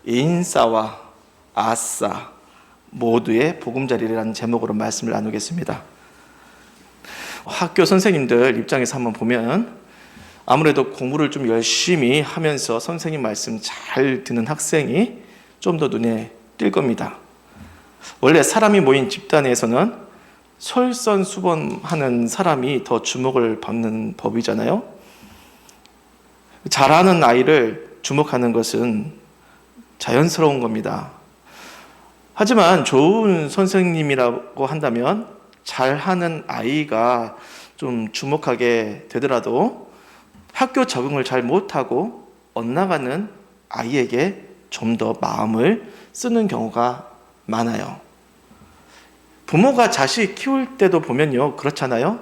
인싸와 아싸 모두의 보금자리라는 제목으로 말씀을 나누겠습니다. 학교 선생님들 입장에서 한번 보면 아무래도 공부를 좀 열심히 하면서 선생님 말씀 잘 듣는 학생이 좀 더 눈에 띌 겁니다. 원래 사람이 모인 집단에서는 솔선수범하는 사람이 더 주목을 받는 법이잖아요. 잘하는 아이를 주목하는 것은 자연스러운 겁니다. 하지만 좋은 선생님이라고 한다면 잘하는 아이가 좀 주목하게 되더라도 학교 적응을 잘 못하고 엇나가는 아이에게 좀 더 마음을 쓰는 경우가 많아요. 부모가 자식 키울 때도 보면요, 그렇잖아요.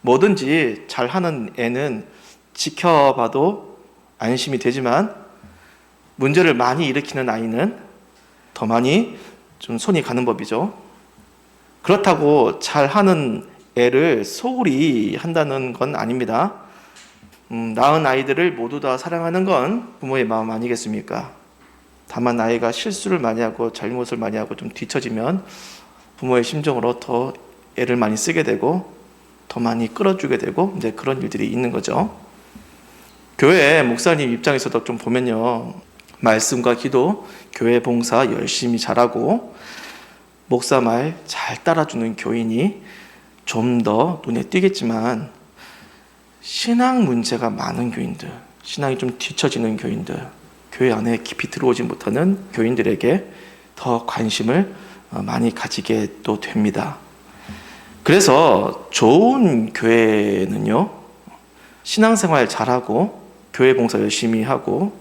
뭐든지 잘하는 애는 지켜봐도 안심이 되지만 문제를 많이 일으키는 아이는 더 많이 좀 손이 가는 법이죠. 그렇다고 잘하는 애를 소홀히 한다는 건 아닙니다. 낳은 아이들을 모두 다 사랑하는 건 부모의 마음 아니겠습니까? 다만 아이가 실수를 많이 하고 잘못을 많이 하고 좀 뒤처지면 부모의 심정으로 더 애를 많이 쓰게 되고 더 많이 끌어주게 되고 이제 그런 일들이 있는 거죠. 교회 목사님 입장에서도 좀 보면요, 말씀과 기도, 교회 봉사 열심히 잘하고 목사 말 잘 따라주는 교인이 좀 더 눈에 띄겠지만 신앙 문제가 많은 교인들, 신앙이 좀 뒤처지는 교인들, 교회 안에 깊이 들어오지 못하는 교인들에게 더 관심을 많이 가지게 또 됩니다. 그래서 좋은 교회는요, 신앙생활 잘하고 교회 봉사 열심히 하고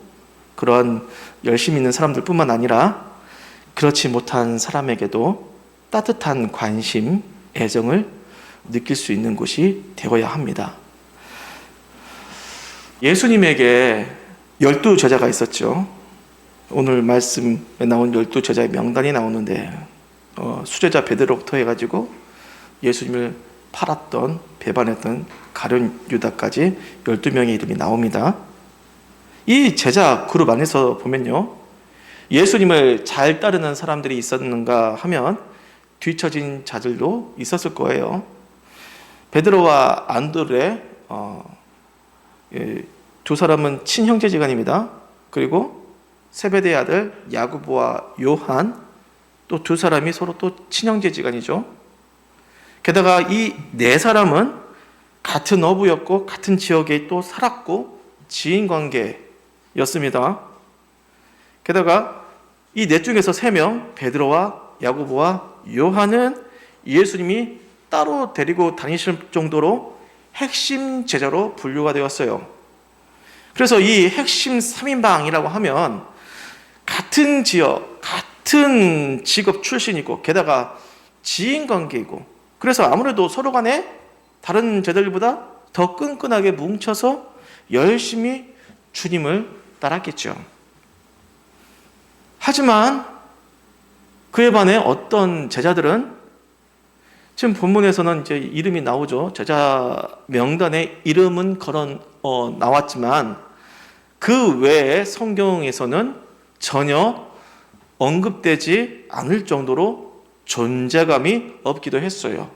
그런 열심히 있는 사람들 뿐만 아니라 그렇지 못한 사람에게도 따뜻한 관심, 애정을 느낄 수 있는 곳이 되어야 합니다. 예수님에게 12 제자가 있었죠. 오늘 말씀에 나온 12 제자의 명단이 나오는데 수제자 베드로부터 해가지고 예수님을 팔았던, 배반했던 가룟 유다까지 12명의 이름이 나옵니다. 이 제자 그룹 안에서 보면요, 예수님을 잘 따르는 사람들이 있었는가 하면 뒤처진 자들도 있었을 거예요. 베드로와 안드레 두 사람은 친형제지간입니다. 그리고 세베대의 아들 야고보와 요한 또 두 사람이 서로 또 친형제지간이죠. 게다가 이 네 사람은 같은 어부였고 같은 지역에 또 살았고 지인 관계였습니다. 게다가 이 넷 중에서 3명 베드로와 야고보와 요한은 예수님이 따로 데리고 다니실 정도로 핵심 제자로 분류가 되었어요. 그래서 이 핵심 3인방이라고 하면 같은 지역, 같은 직업 출신이고 게다가 지인 관계이고 그래서 아무래도 서로 간에 다른 제자들보다 더 끈끈하게 뭉쳐서 열심히 주님을 따랐겠죠. 하지만 그에 반해 어떤 제자들은 지금 본문에서는 이제 이름이 나오죠. 제자 명단에 이름은 나왔지만 그 외에 성경에서는 전혀 언급되지 않을 정도로 존재감이 없기도 했어요.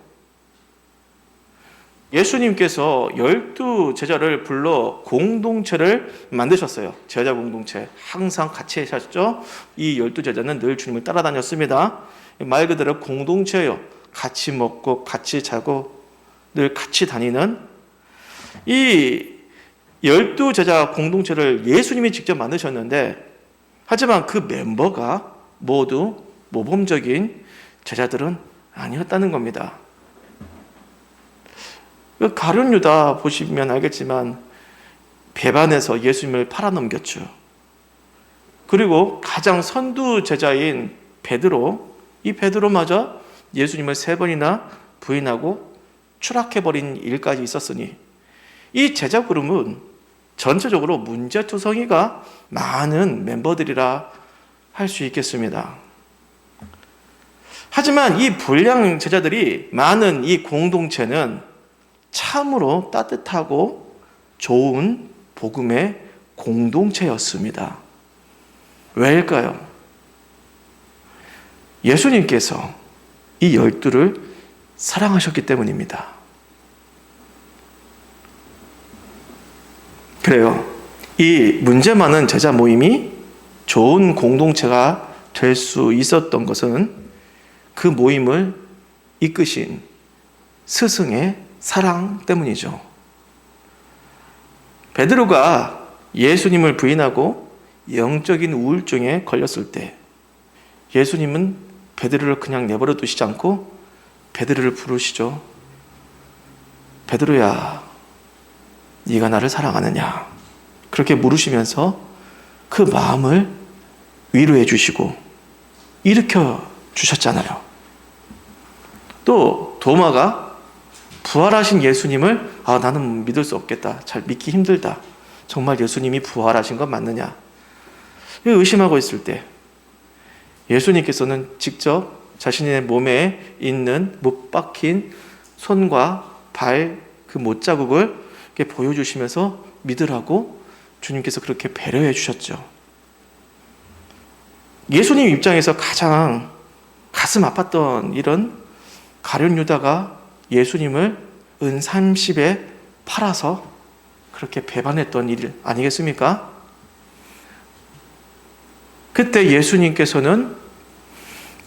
예수님께서 12 제자를 불러 공동체를 만드셨어요. 제자 공동체. 항상 같이 하셨죠. 이 12 제자는 늘 주님을 따라다녔습니다. 말 그대로 공동체예요. 같이 먹고 같이 자고 늘 같이 다니는 이 12 제자 공동체를 예수님이 직접 만드셨는데 하지만 그 멤버가 모두 모범적인 제자들은 아니었다는 겁니다. 가룟 유다 보시면 알겠지만 배반해서 예수님을 팔아넘겼죠. 그리고 가장 선두 제자인 베드로, 이 베드로마저 예수님을 3번이나 부인하고 추락해버린 일까지 있었으니 이 제자 그룹은 전체적으로 문제투성이가 많은 멤버들이라 할 수 있겠습니다. 하지만 이 불량 제자들이 많은 이 공동체는 참으로 따뜻하고 좋은 복음의 공동체였습니다. 왜일까요? 예수님께서 이 12를 사랑하셨기 때문입니다. 그래요. 이 문제 많은 제자 모임이 좋은 공동체가 될 수 있었던 것은 그 모임을 이끄신 스승의 사랑 때문이죠. 베드로가 예수님을 부인하고 영적인 우울증에 걸렸을 때 예수님은 베드로를 그냥 내버려 두시지 않고 베드로를 부르시죠. 베드로야, 네가 나를 사랑하느냐? 그렇게 물으시면서 그 마음을 위로해 주시고 일으켜 주셨잖아요. 또 도마가 부활하신 예수님을 나는 믿을 수 없겠다. 잘 믿기 힘들다. 정말 예수님이 부활하신 건 맞느냐? 의심하고 있을 때 예수님께서는 직접 자신의 몸에 있는 못 박힌 손과 발 그 못자국을 이렇게 보여주시면서 믿으라고 주님께서 그렇게 배려해 주셨죠. 예수님 입장에서 가장 가슴 아팠던 일은 가룟 유다가 예수님을 은 30에 팔아서 그렇게 배반했던 일 아니겠습니까? 그때 예수님께서는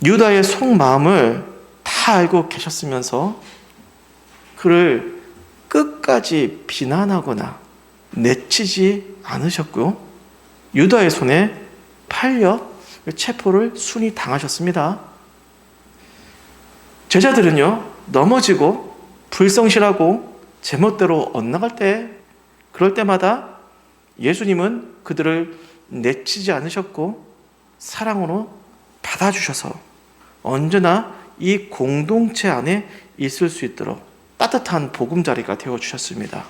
유다의 속마음을 다 알고 계셨으면서 그를 끝까지 비난하거나 내치지 않으셨고 유다의 손에 팔려 체포를 순이 당하셨습니다. 제자들은요, 넘어지고 불성실하고 제멋대로 엇나갈 때 그럴 때마다 예수님은 그들을 내치지 않으셨고 사랑으로 받아주셔서 언제나 이 공동체 안에 있을 수 있도록 따뜻한 보금자리가 되어주셨습니다.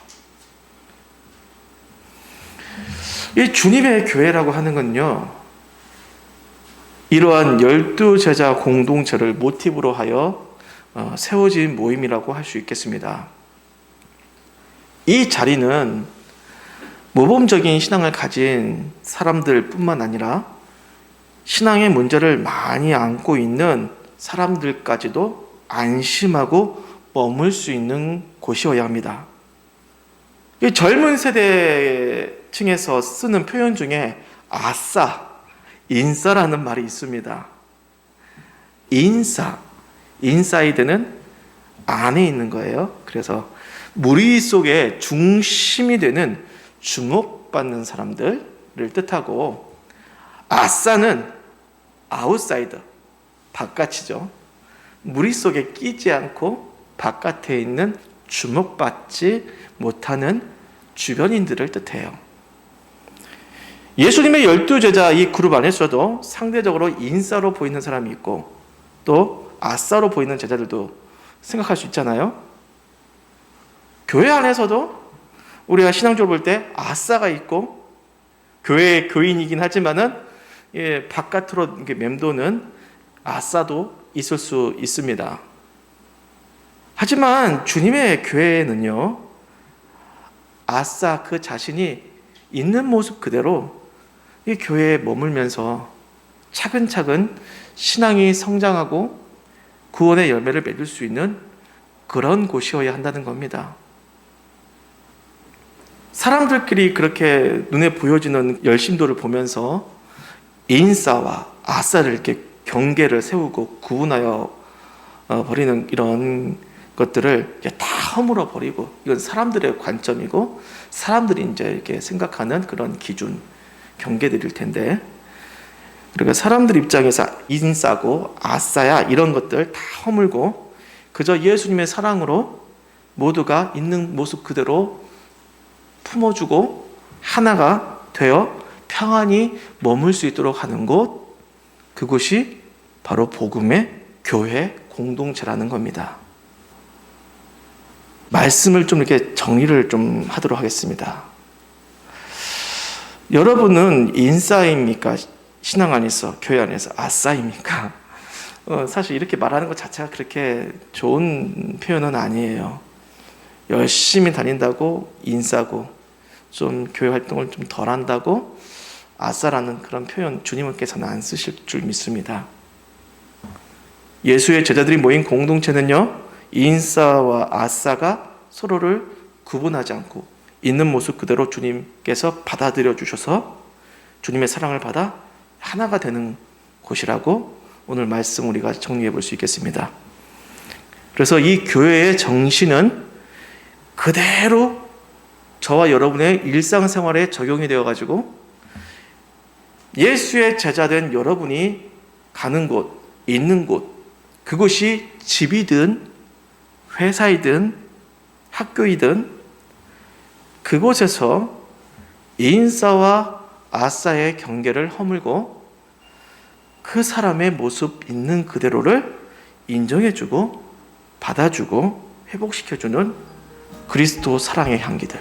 이 주님의 교회라고 하는 건요, 이러한 12제자 공동체를 모티브로 하여 세워진 모임이라고 할 수 있겠습니다. 이 자리는 모범적인 신앙을 가진 사람들 뿐만 아니라 신앙의 문제를 많이 안고 있는 사람들까지도 안심하고 머물 수 있는 곳이어야 합니다. 이 젊은 세대층에서 쓰는 표현 중에 아싸, 인싸라는 말이 있습니다. 인사이드는 안에 있는 거예요. 그래서 무리 속의 중심이 되는 주목받는 사람들을 뜻하고, 아싸는 아웃사이더, 바깥이죠. 무리 속에 끼지 않고 바깥에 있는 주목받지 못하는 주변인들을 뜻해요. 예수님의 12제자 이 그룹 안에서도 상대적으로 인싸로 보이는 사람이 있고 또 아싸로 보이는 제자들도 생각할 수 있잖아요. 교회 안에서도 우리가 신앙적으로 볼 때 아싸가 있고 교회의 교인이긴 하지만은 바깥으로 맴도는 아싸도 있을 수 있습니다. 하지만 주님의 교회는요, 아싸 그 자신이 있는 모습 그대로 이 교회에 머물면서 차근차근 신앙이 성장하고 구원의 열매를 맺을 수 있는 그런 곳이어야 한다는 겁니다. 사람들끼리 그렇게 눈에 보여지는 열심도를 보면서 인싸와 아싸를 이렇게 경계를 세우고 구분하여 버리는 이런 것들을 다 허물어 버리고, 이건 사람들의 관점이고 사람들이 이제 이렇게 생각하는 그런 기준, 경계들일 텐데, 그러니까 사람들 입장에서 인싸고 아싸야 이런 것들 다 허물고 그저 예수님의 사랑으로 모두가 있는 모습 그대로 품어주고 하나가 되어 평안히 머물 수 있도록 하는 곳, 그곳이 바로 복음의 교회 공동체라는 겁니다. 말씀을 좀 이렇게 정리를 좀 하도록 하겠습니다. 여러분은 인싸입니까? 신앙 안에서, 교회 안에서 아싸입니까? 사실 이렇게 말하는 것 자체가 그렇게 좋은 표현은 아니에요. 열심히 다닌다고 인싸고, 좀 교회 활동을 좀 덜 한다고 아싸라는 그런 표현 주님께서는 안 쓰실 줄 믿습니다. 예수의 제자들이 모인 공동체는요, 인싸와 아싸가 서로를 구분하지 않고 있는 모습 그대로 주님께서 받아들여 주셔서 주님의 사랑을 받아 하나가 되는 곳이라고 오늘 말씀 우리가 정리해 볼 수 있겠습니다. 그래서 이 교회의 정신은 그대로 저와 여러분의 일상생활에 적용이 되어가지고 예수의 제자된 여러분이 가는 곳, 있는 곳, 그곳이 집이든 회사이든 학교이든 그곳에서 인싸와 아싸의 경계를 허물고 그 사람의 모습 있는 그대로를 인정해주고 받아주고 회복시켜주는 그리스도 사랑의 향기들,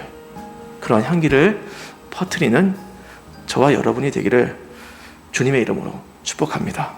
그런 향기를 퍼뜨리는 저와 여러분이 되기를 주님의 이름으로 축복합니다.